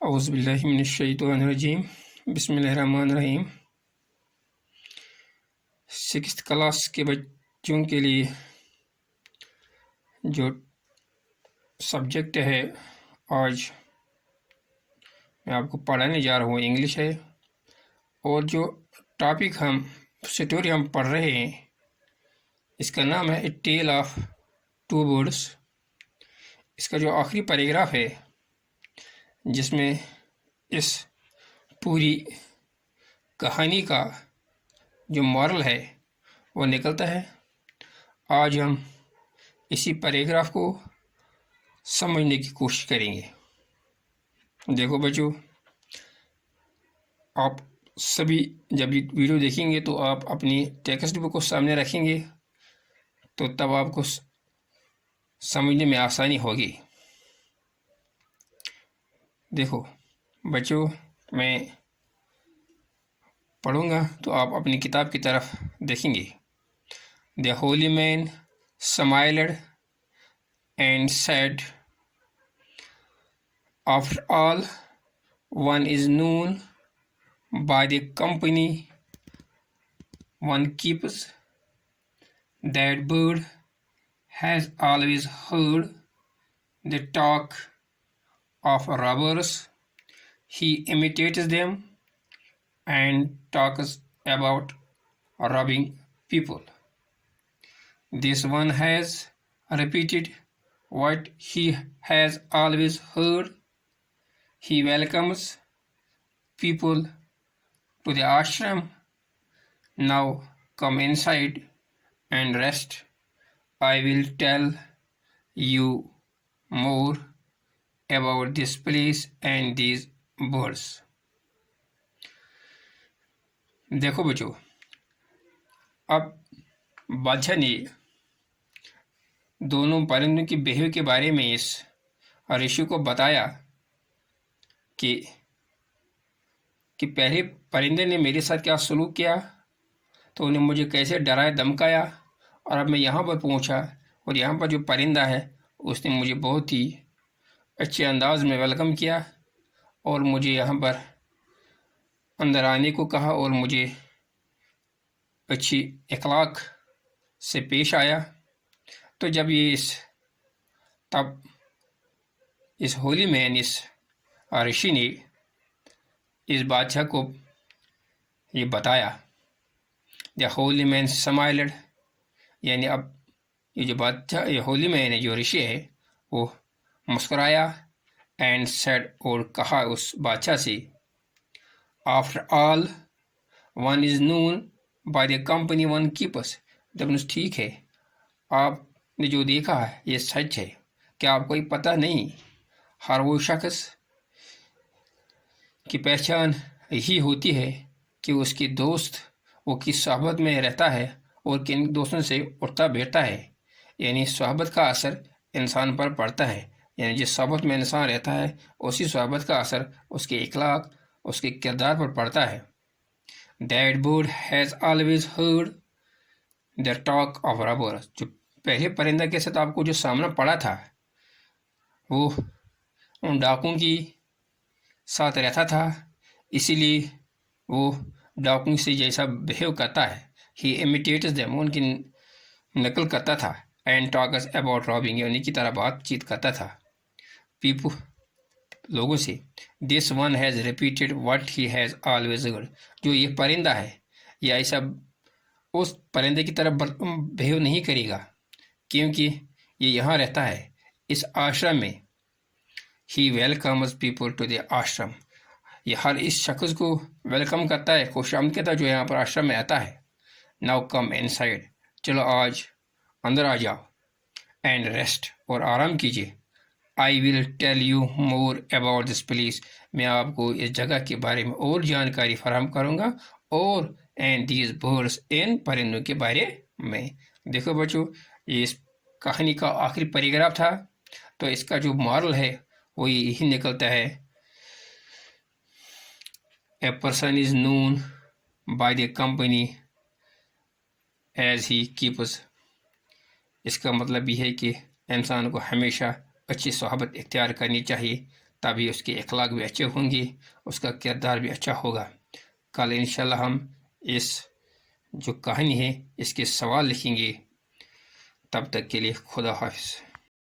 اعوذ باللہ من الشیطان الرجیم بسم اللہ الرحمن الرحیم۔ 6th کلاس کے بچوں کے لیے جو سبجیکٹ ہے آج میں آپ کو پڑھانے جا رہا ہوں انگلش ہے، اور جو ٹاپک اسٹوری ہم پڑھ رہے ہیں اس کا نام ہے a tale of two birds. اس کا جو آخری پیراگراف ہے جس میں اس پوری کہانی کا جو مورل ہے وہ نکلتا ہے، آج ہم اسی پیراگراف کو سمجھنے کی کوشش کریں گے۔ دیکھو بچوں، آپ سبھی جب یہ ویڈیو دیکھیں گے تو آپ اپنی ٹیکسٹ بک کو سامنے رکھیں گے تو تب آپ کو سمجھنے میں آسانی ہوگی۔ دیکھو بچوں، میں پڑھوں گا تو آپ اپنی کتاب کی طرف دیکھیں گے۔ The holy man smiled and said, "After all, one is known by the company one keeps. That bird has always heard the talk of robbers. He imitates them and talks about robbing people. This one has repeated what he has always heard. He welcomes people to the ashram. Now come inside and rest. I will tell you more about this place and these birds." دیکھو بچو، اب بادشاہ نے دونوں پرندوں کی بیوی کے بارے میں اس رشی کو بتایا کہ پہلے پرندے نے میرے ساتھ کیا سلوک کیا، تو انہیں مجھے کیسے ڈرایا دھمکایا، اور اب میں یہاں پر پہنچا اور یہاں پر جو پرندہ ہے اس نے مجھے بہت ہی اچھے انداز میں ویلکم کیا اور مجھے یہاں پر اندر آنے کو کہا اور مجھے اچھی اخلاق سے پیش آیا۔ تو جب تب اس ہولی مین، اس رشی نے اس بادشاہ کو یہ بتایا۔ The holy man smiled، یعنی اب یہ جو بادشاہ، یہ ہولی مین ہے، جو رشی ہے، وہ مسکرایا and said، اور کہا اس بادشاہ سے، "After all, one is known by the company one keeps." ٹھیک ہے، آپ نے جو دیکھا ہے یہ سچ ہے، کیا آپ کو پتہ نہیں ہر وہ شخص کی پہچان یہی ہوتی ہے کہ اس کی دوست وہ کس صحبت میں رہتا ہے اور کن دوستوں سے اٹھتا بیٹھتا ہے۔ یعنی صحبت کا اثر انسان پر پڑتا ہے، یعنی جس صحبت میں انسان رہتا ہے اسی صحبت کا اثر اس کے اخلاق، اس کے کردار پر پڑتا ہے۔ That bird has always heard the talk of robbers۔ جو پہلے پرندہ کے ساتھ آپ کو جو سامنا پڑا تھا وہ ان ڈاکوں کی ساتھ رہتا تھا، اسی لیے وہ ڈاکوں سے جیسا بہیو کرتا ہے۔ He imitates them، ان کی نقل کرتا تھا۔ And talks about robbing، یعنی کی طرح بات چیت کرتا تھا people، لوگوں سے۔ This one has repeated what he has always heard۔ جو یہ پرندہ ہے یہ ایسا اس پرندے کی طرح بہیو نہیں کرے گا کیونکہ یہ یہاں رہتا ہے اس آشرم میں۔ He welcomes people to the ashram، یہ ہر اس شخص کو ویلکم کرتا ہے، خوش آمد کہتا ہے جو یہاں پر آشرم میں آتا ہے۔ Now come inside، چلو آج اندر آ جاؤ، and rest، اور آرام کیجیے۔ I will tell you more about this place، میں آپ کو اس جگہ کے بارے میں اور جانکاری فراہم کروں گا، اور and these birds، ان پرندوں کے بارے میں۔ دیکھو بچوں، یہ اس کہانی کا آخری پیراگراف تھا، تو اس کا جو مورل ہے وہ یہی نکلتا ہے، A person is known by the company as he keeps۔ اس کا مطلب یہ ہے کہ انسان کو ہمیشہ اچھی صحبت اختیار کرنی چاہیے تبھی اس کے اخلاق بھی اچھے ہوں گے، اس کا کردار بھی اچھا ہوگا۔ کل انشاءاللہ ہم اس جو کہانی ہے اس کے سوال لکھیں گے۔ تب تک کے لیے خدا حافظ۔